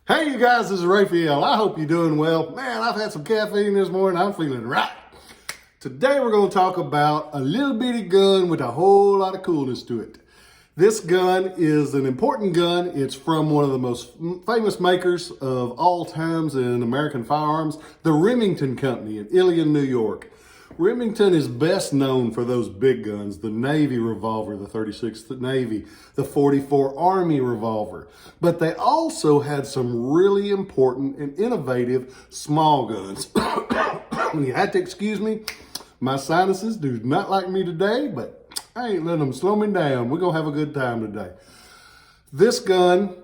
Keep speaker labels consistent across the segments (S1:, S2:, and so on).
S1: Hey, you guys, this is Rafael. I hope you're doing well. Man, I've had some caffeine this morning. I'm feeling right. Today, we're going to talk about a little bitty gun with a whole lot of coolness to it. This gun is an important gun. It's from one of the most famous makers of all times in American firearms, the Remington Company in Ilion, New York. Remington is best known for those big guns, the Navy revolver, the 36th Navy, the 44 Army revolver. But they also had some really important and innovative small guns. You had to excuse me. My sinuses do not like me today, but I ain't letting them slow me down. We're going to have a good time today. This gun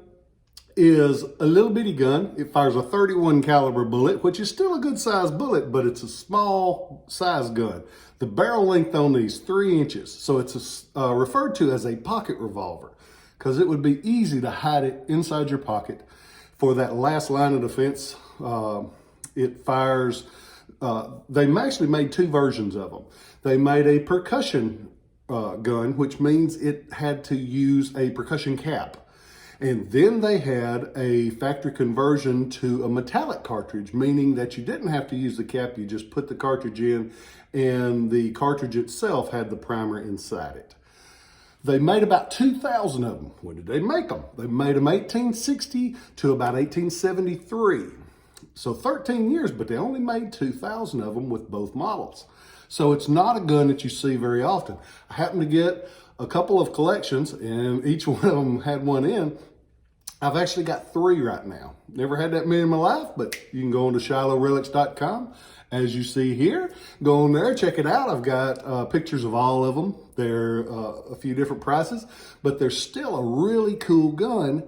S1: is a little bitty gun. It fires a 31 caliber bullet, which is still a good size bullet, but it's a small size gun. The barrel length on these 3 inches. So it's referred to as a pocket revolver because it would be easy to hide it inside your pocket for that last line of defense. It fires, they actually made 2 versions of them. They made a percussion gun, which means it had to use a percussion cap. And then they had a factory conversion to a metallic cartridge, meaning that you didn't have to use the cap, you just put the cartridge in and the cartridge itself had the primer inside it. They made about 2,000 of them. When did they make them? They made them 1860 to about 1873. So 13 years, but they only made 2,000 of them with both models. So it's not a gun that you see very often. I happened to get a couple of collections and each one of them had one in. I've actually got 3 right now. Never had that many in my life, but you can go on to ShilohRelics.com. As you see here, go on there, check it out. I've got pictures of all of them. They're a few different prices, but they're still a really cool gun.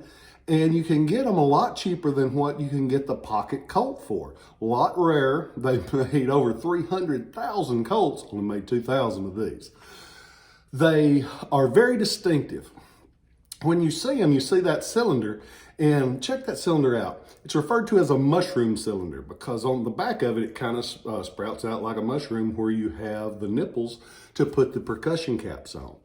S1: And you can get them a lot cheaper than what you can get the pocket Colt for. A lot rarer. They made over 300,000 Colts, only made 2,000 of these. They are very distinctive. When you see them, you see that cylinder, and check that cylinder out. It's referred to as a mushroom cylinder because on the back of it, it kind of sprouts out like a mushroom where you have the nipples to put the percussion caps on.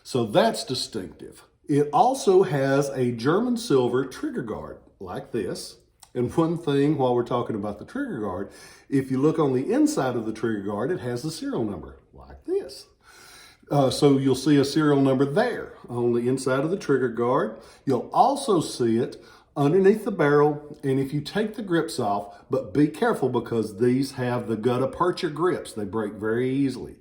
S1: So that's distinctive. It also has a German silver trigger guard like this. And one thing while we're talking about the trigger guard, if you look on the inside of the trigger guard, it has the serial number like this. So you'll see a serial number there on the inside of the trigger guard. You'll also see it underneath the barrel. And if you take the grips off, but be careful because these have the gutta percha grips. They break very easily.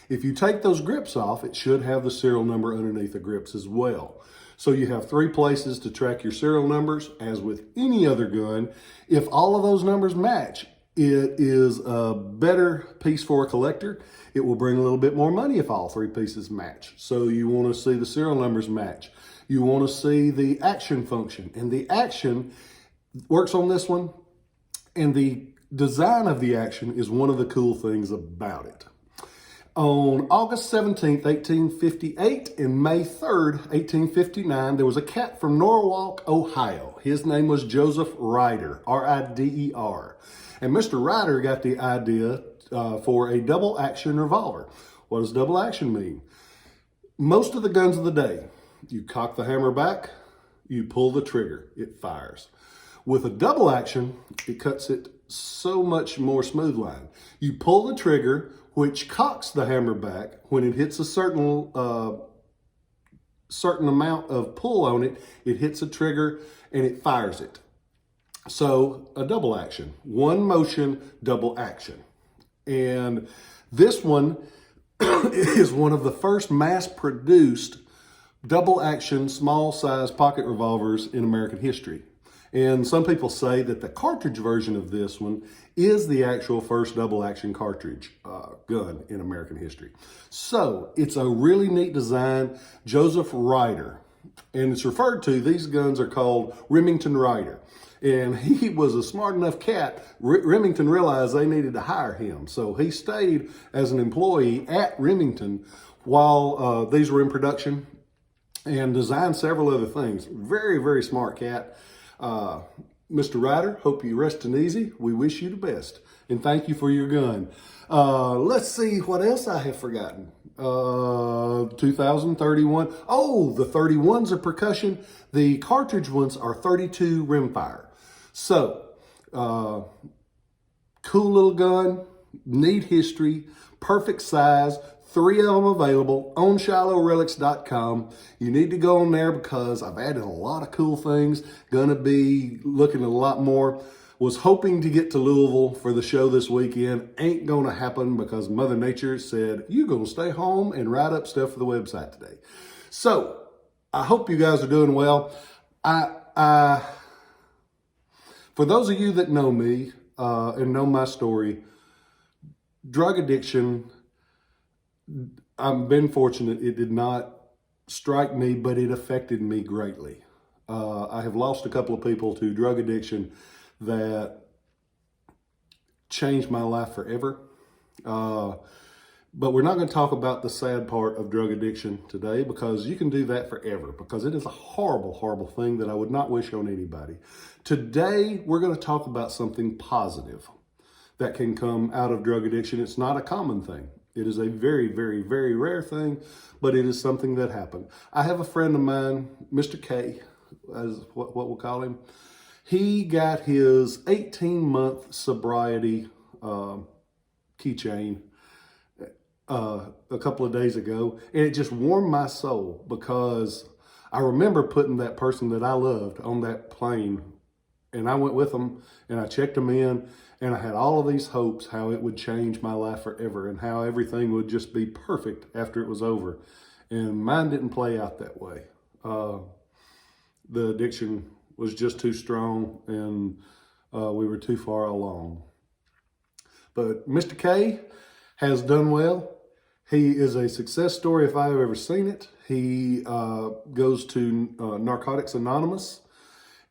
S1: If you take those grips off, it should have the serial number underneath the grips as well. So you have 3 places to track your serial numbers. As with any other gun, if all of those numbers match, it is a better piece for a collector. It will bring a little bit more money if all 3 pieces match. So you want to see the serial numbers match. You want to see the action function. And the action works on this one. And the design of the action is one of the cool things about it. On August 17th, 1858 and May 3rd, 1859, there was a cat from Norwalk, Ohio. His name was Joseph Ryder, R-I-D-E-R. And Mr. Ryder got the idea for a double action revolver. What does double action mean? Most of the guns of the day, you cock the hammer back, you pull the trigger, it fires. With a double action, it cuts it so much more smooth line. You pull the trigger, which cocks the hammer back. When it hits a certain amount of pull on it, it hits a trigger and it fires it. So a double action, one motion, double action. And this one is one of the first mass-produced double action, small size pocket revolvers in American history. And some people say that the cartridge version of this one is the actual first double action cartridge gun in American history. So it's a really neat design, Joseph Ryder. And it's referred to, these guns are called Remington Ryder. And he was a smart enough cat. Remington realized they needed to hire him. So he stayed as an employee at Remington while these were in production and designed several other things. Very, very smart cat. Mr. Ryder, hope you resting easy. We wish you the best. And thank you for your gun. Let's see what else I have forgotten. 2031. Oh, the 31s are percussion. The cartridge ones are 32 rimfire. So, cool little gun, neat history, perfect size, 3 of them available on ShilohRelics.com. You need to go on there because I've added a lot of cool things. Gonna be looking at a lot more. Was hoping to get to Louisville for the show this weekend. Ain't gonna happen because Mother Nature said, you're gonna stay home and write up stuff for the website today. So, I hope you guys are doing well. For those of you that know me and know my story, drug addiction, I've been fortunate. It did not strike me, but it affected me greatly. I have lost a couple of people to drug addiction that changed my life forever. But we're not going to talk about the sad part of drug addiction today because you can do that forever because it is a horrible, horrible thing that I would not wish on anybody. Today, we're going to talk about something positive that can come out of drug addiction. It's not a common thing. It is a very, very, very rare thing, but it is something that happened. I have a friend of mine, Mr. K, as what we'll call him. He got his 18-month sobriety keychain a couple of days ago, and it just warmed my soul because I remember putting that person that I loved on that plane, and I went with them and I checked them in, and I had all of these hopes how it would change my life forever and how everything would just be perfect after it was over. And mine didn't play out that way. The addiction was just too strong, and we were too far along. But Mr. K has done well. He is a success story if I've ever seen it. He goes to Narcotics Anonymous.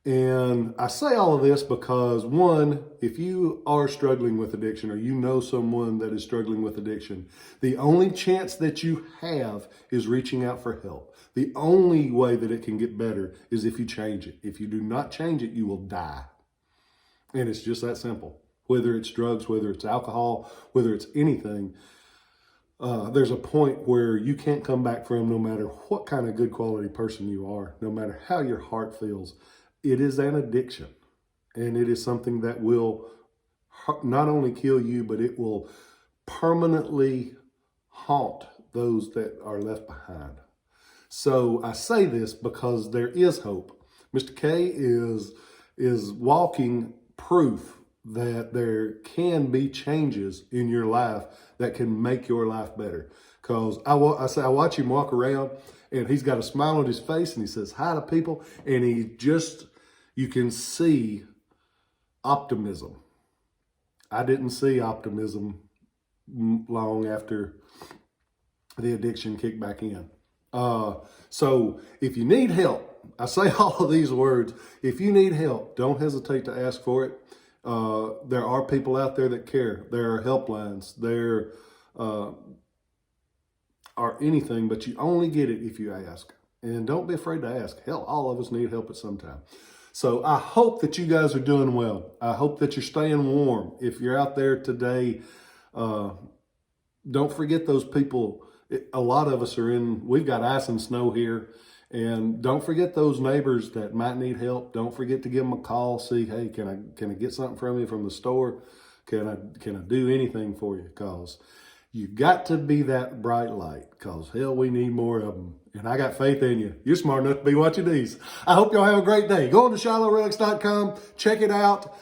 S1: And I say all of this because, one, if you are struggling with addiction or you know someone that is struggling with addiction, the only chance that you have is reaching out for help. The only way that it can get better is if you change it. If you do not change it, you will die. And it's just that simple. Whether it's drugs, whether it's alcohol, whether it's anything, there's a point where you can't come back from no matter what kind of good quality person you are, no matter how your heart feels. It is an addiction, and it is something that will not only kill you, but it will permanently haunt those that are left behind. So I say this because there is hope. Mr. K is walking proof that there can be changes in your life that can make your life better. Because I watch him walk around, and he's got a smile on his face, and he says hi to people, and you can see optimism. I didn't see optimism long after the addiction kicked back in. So if you need help, I say all of these words. If you need help, don't hesitate to ask for it. There are people out there that care. There are helplines. There are anything, but you only get it if you ask. And don't be afraid to ask. Hell, all of us need help at some time. So I hope that you guys are doing well. I hope that you're staying warm. If you're out there today, don't forget those people. A lot of us we've got ice and snow here. And don't forget those neighbors that might need help. Don't forget to give them a call. See, hey, can I get something from you from the store? Can I do anything for you? Because you got to be that bright light. Because hell, we need more of them. And I got faith in you. You're smart enough to be watching these. I hope y'all have a great day. Go on to ShilohRelics.com. Check it out.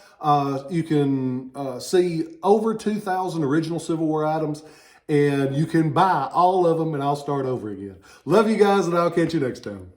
S1: You can see over 2,000 original Civil War items. And you can buy all of them, and I'll start over again. Love you guys, and I'll catch you next time.